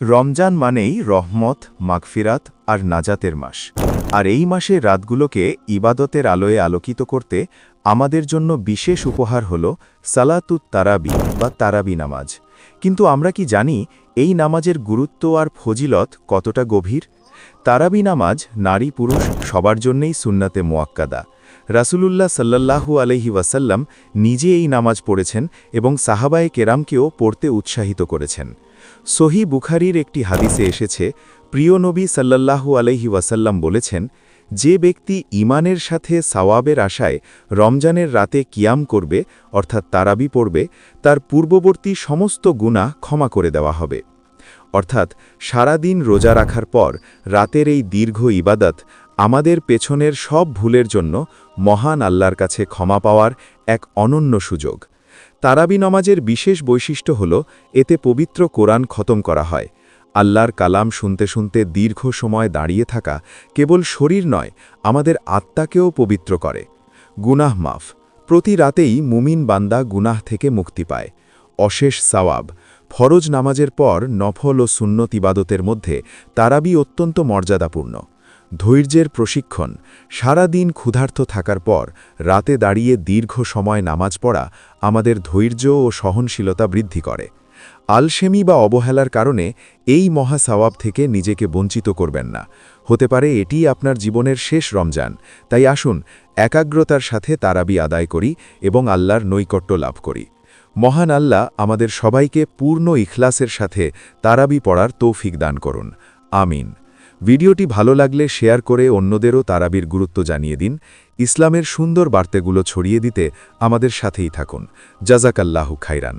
রমজান মানেই রহমত, মাগফিরাত আর নাজাতের মাস। আর এই মাসে রাতগুলোকে ইবাদতের আলোয় আলোকিত করতে আমাদের জন্য বিশেষ উপহার হল সালাতুত তারাবি বা তারাবি নামাজ। কিন্তু আমরা কি জানি এই নামাজের গুরুত্ব আর ফজিলত কতটা গভীর? তারাবি নামাজ নারী পুরুষ সবার জন্যেই সুন্নাতে মুয়াক্কাদা। রাসূলুল্লাহ সাল্লাল্লাহু আলাইহি ওয়াসাল্লাম নিজে এই নামাজ পড়েছেন এবং সাহাবায়ে কেরামকেও পড়তে উৎসাহিত করেছেন। সহিহ বুখারীর একটি হাদিসে এসেছে, প্রিয় নবী সাল্লাল্লাহু আলাইহি ওয়াসাল্লাম বলেছেন, যে ব্যক্তি ঈমানের সাথে সওয়াবের আশায় রমজানের রাতে কিয়াম করবে অর্থাৎ তারাবি পড়বে, তার পূর্ববর্তী সমস্ত গুনাহ ক্ষমা করে দেওয়া হবে। অর্থাৎ সারা দিন রোজা রাখার পর রাতের এই দীর্ঘ ইবাদত আমাদের পেছনের সব ভুলের জন্য মহান আল্লাহর কাছে ক্ষমা পাওয়ার এক অনন্য সুযোগ। তারাবি নামাজের বিশেষ বৈশিষ্ট্য হল এতে পবিত্র কোরআন খতম করা হয়। আল্লাহর কালাম শুনতে শুনতে দীর্ঘ সময় দাঁড়িয়ে থাকা কেবল শরীর নয়, আমাদের আত্মাকেও পবিত্র করে। গুনাহ মাফ, প্রতি রাতেই মুমিন বান্দা গুনাহ থেকে মুক্তি পায়। অশেষ সওয়াব, ফরজ নামাজের পর নফল ও সুন্নত ইবাদতের মধ্যে তারাবি অত্যন্ত মর্যাদাপূর্ণ। ধৈর্যের প্রশিক্ষণ, সারা দিন ক্ষুধার্ত থাকার পর রাতে দাঁড়িয়ে দীর্ঘ সময় নামাজ পড়া আমাদের ধৈর্য ও সহনশীলতা বৃদ্ধি করে। আলসেমি বা অবহেলার কারণে এই মহা সওয়াব থেকে নিজেকে বঞ্চিত করবেন না। হতে পারে এটি আপনার জীবনের শেষ রমজান, তাই আসুন একাগ্রতার সাথে তারাবি আদায় করি এবং আল্লাহর নৈকট্য লাভ করি। মহান আল্লাহ আমাদের সবাইকে পূর্ণ ইখলাসের সাথে তারাবি পড়ার তৌফিক দান করুন। আমিন। ভিডিওটি ভালো লাগলে শেয়ার করে অন্যদেরও তারাবির গুরুত্ব জানিয়ে দিন। ইসলামের সুন্দর বার্তাগুলো ছড়িয়ে দিতে আমাদের সাথেই থাকুন। জাযাকাল্লাহু খাইরান।